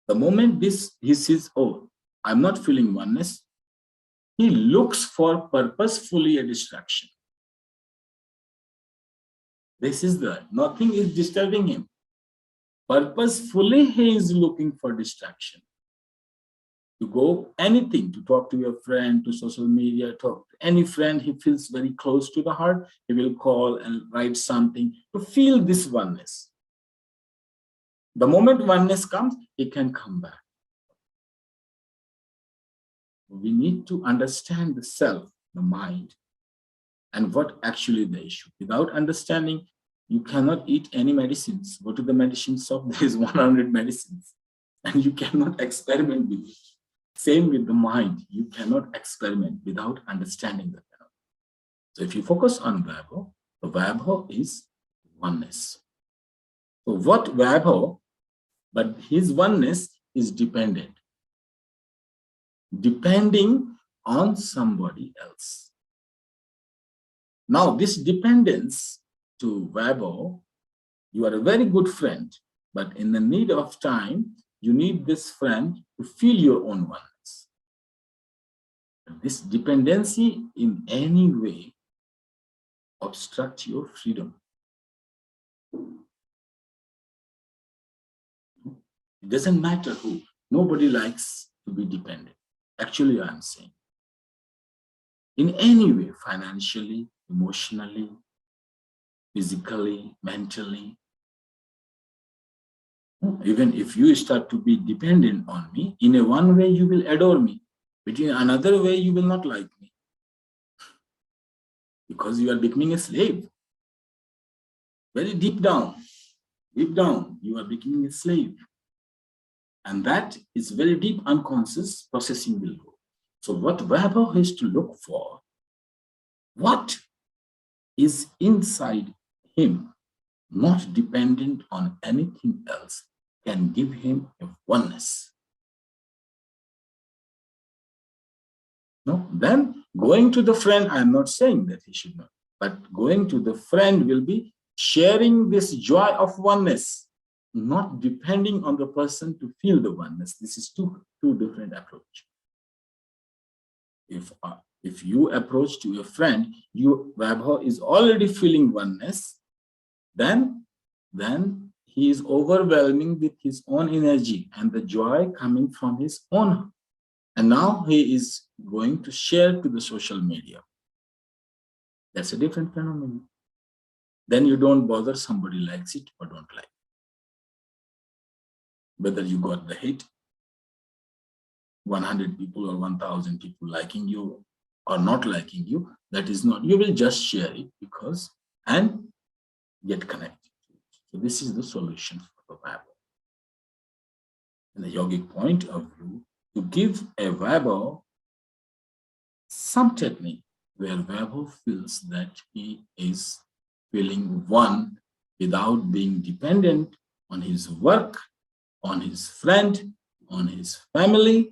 The moment he sees, oh, I'm not feeling oneness, he looks for purposefully a distraction. This is nothing is disturbing him. Purposefully, he is looking for distraction. To go anything, to talk to your friend, to social media, talk to any friend he feels very close to the heart, he will call and write something to feel this oneness. The moment oneness comes, he can come back. We need to understand the self, the mind, and what actually the issue. Without understanding, you cannot eat any medicines. Go to the medicine shop, there is 100 medicines, and you cannot experiment with it. Same with the mind, you cannot experiment without understanding the phenomenon. So if you focus on Vaibhav, the Vaibhav is oneness. So what Vaibhav, but his oneness is dependent. Depending on somebody else. Now, this dependence to Vaibhav, you are a very good friend, but in the need of time, you need this friend to feel your own oneness. This dependency in any way obstructs your freedom. It doesn't matter who. Nobody likes to be dependent. Actually, I'm saying. In any way, financially, emotionally, physically, mentally. Even if you start to be dependent on me, in a one way you will adore me, but in another way you will not like me. Because you are becoming a slave. Very deep down, you are becoming a slave. And that is very deep unconscious processing will go. So what Vaibhav has to look for, what is inside him, not dependent on anything else, can give him a oneness. No? Then going to the friend, I am not saying that he should not, but going to the friend will be sharing this joy of oneness, not depending on the person to feel the oneness. This is two different approaches. If you approach to your friend, Vaibhav is already feeling oneness, then he is overwhelming with his own energy and the joy coming from his own. And now he is going to share to the social media. That's a different phenomenon. Then you don't bother somebody likes it or don't like it. Whether you got the hit, 100 people or 1,000 people liking you or not liking you, that is not, you will just share it because, and get connected. So this is the solution for the Vaibhav. In the yogic point of view, to give a Vaibhav some technique where Vaibhav feels that he is feeling one without being dependent on his work, on his friend, on his family,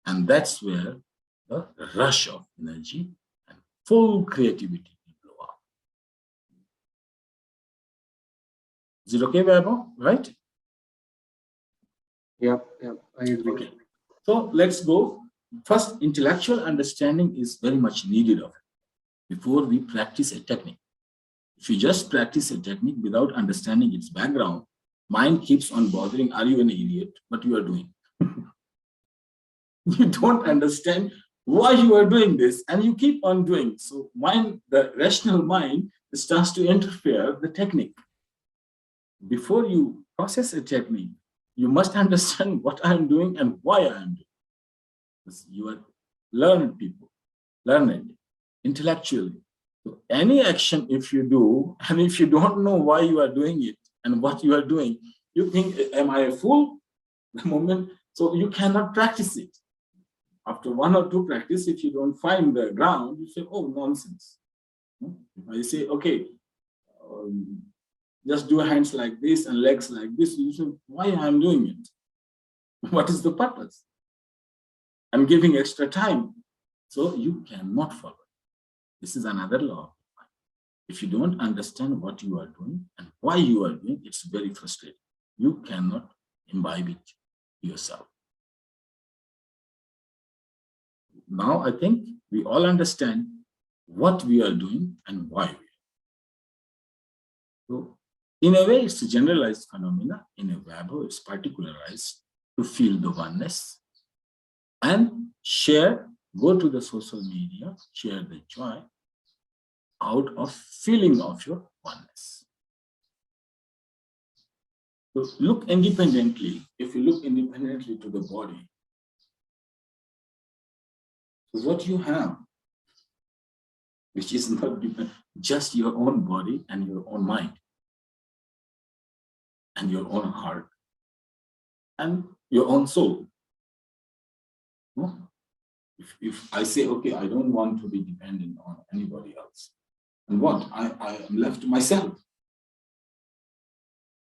and that's where the rush of energy and full creativity will blow up. Is it okay, Vaibhav? Right? Yeah, I agree. Okay. So let's go. First, intellectual understanding is very much needed of it before we practice a technique. If you just practice a technique without understanding its background, mind keeps on bothering, are you an idiot? What you are doing? You don't understand why you are doing this and you keep on doing. So mind, the rational mind, starts to interfere the technique. Before you process a technique, you must understand what I am doing and why I am doing it. You are learned people, learned intellectually. So any action if you do, and if you don't know why you are doing it and what you are doing, you think, am I a fool? The moment, so you cannot practice it. After one or two practice, if you don't find the ground, you say, oh, nonsense. If I say, okay, just do hands like this and legs like this, you say, why I'm doing it? What is the purpose? I'm giving extra time. So you cannot follow. This is another law. If you don't understand what you are doing and why you are doing, it's very frustrating. You cannot imbibe it. yourself. Now, I think we all understand what we are doing and why we are. So, in a way, it's a generalized phenomena. In a Webber, it's particularized to feel the oneness and share, go to the social media, share the joy out of feeling of your oneness. So look independently. If you look independently to the body, what you have, which is not just your own body and your own mind and your own heart and your own soul. If I say, okay, I don't want to be dependent on anybody else, and what? I am left to myself.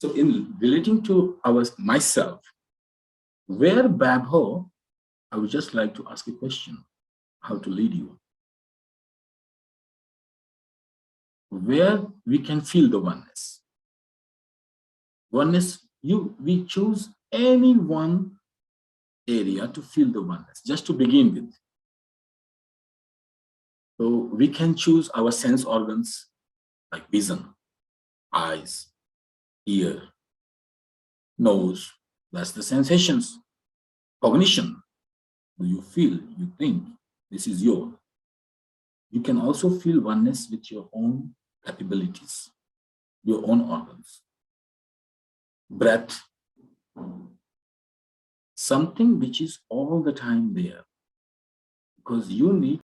So in relating to myself, where Babho, I would just like to ask a question, how to lead you. Where we can feel the oneness. Oneness, we choose any one area to feel the oneness, just to begin with. So we can choose our sense organs like vision, eyes, ear, nose, that's the sensations. Cognition, do you feel, you think, this is your. You can also feel oneness with your own capabilities, your own organs. Breath, something which is all the time there, because you need